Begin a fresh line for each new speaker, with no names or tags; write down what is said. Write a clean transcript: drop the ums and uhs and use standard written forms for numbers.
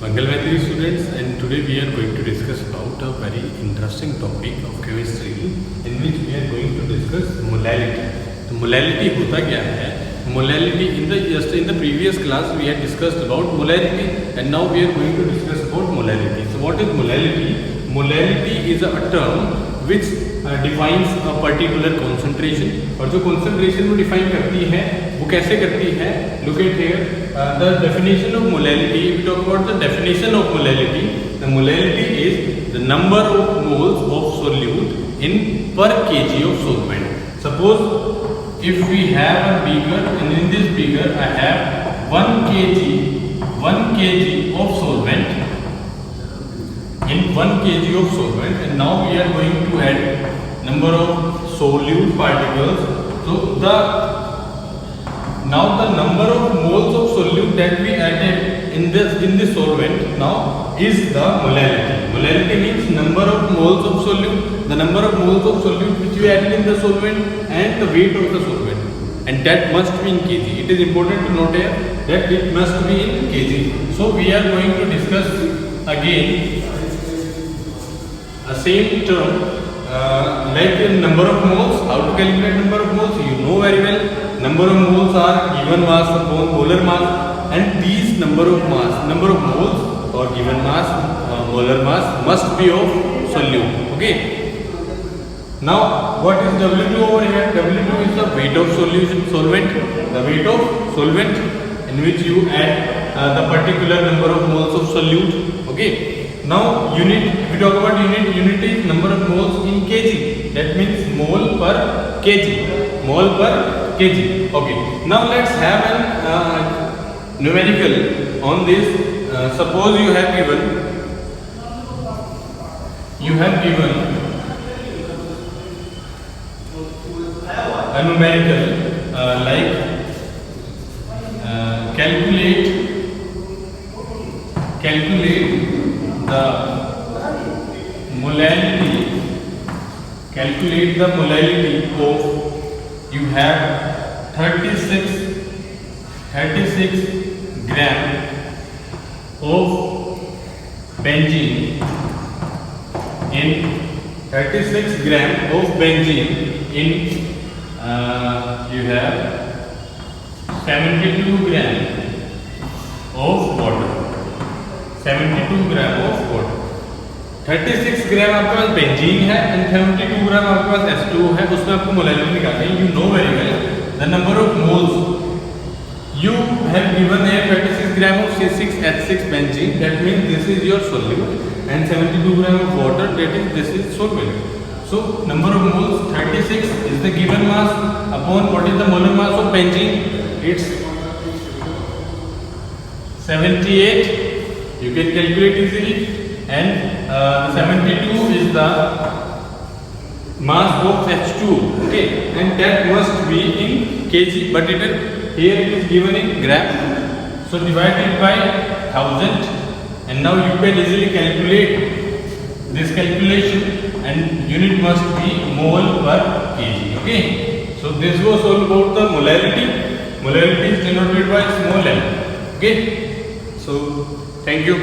Mangal Maitri students, and today we are going to discuss about a very interesting topic of chemistry in which we are going to discuss molality. तो molality होता क्या है? Molality in the previous class we had discussed about molarity, and now we are going to discuss about molality. So what is molality? Molality is a term which defines a particular concentration, और जो concentration को define करती है वो कैसे करती है? Look at here, the definition of molality. If we talk about the definition of molality, the molality is the number of moles of solute in per kg of solvent. Suppose if we have a beaker, and in this beaker I have 1 kg of solvent. In 1 kg of solvent, and now we are going to add number of solute particles. So the number of moles of solute that we added in this solvent now is the molality. Molality means number of moles of solute, the number of moles of solute which we added in the solvent, and the weight of the solvent, and that must be in kg. It is important to note here that it must be in kg. So we are going to discuss again a same term like number of moles. How to calculate number of moles? You know very well. Number of moles are given mass upon molar mass, and these number of moles or given mass, molar mass must be of solute. Okay. Now what is W2 over here? W2 is the weight of solvent. The weight of solvent in which you add the particular number of moles of solute. Okay. Now unit, if we talk about unit is number of moles in kg. That means mole per kg. Mole per kg. Okay. Now let's have an numerical on this. Suppose you have given a numerical like calculate the molality of, you have 36 gram of benzene in 36 gram of benzene in you have 72 gram of water. 72 gram of water. 36 ग्राम आपके पास benzene है and 72 ग्राम आपके पास H2O है. उसमें आपको molality निकालनी है. You know very well the number of moles you have given है 36 gram of C6H6 benzene. That means this is your solute, and 72 gram of water, that is this is सोल्वेंट. So number of moles 36 is the given mass upon what is the molar mass of benzene? It's 78. You can calculate easily, and 72 is the mass of H2. Okay, and that must be in kg, but here it is given in gram. So divide it by 1000, and now you can easily calculate this calculation, and unit must be mole per kg. Okay, so this was all about the molality. Molality is denoted by small m. Okay, so thank you.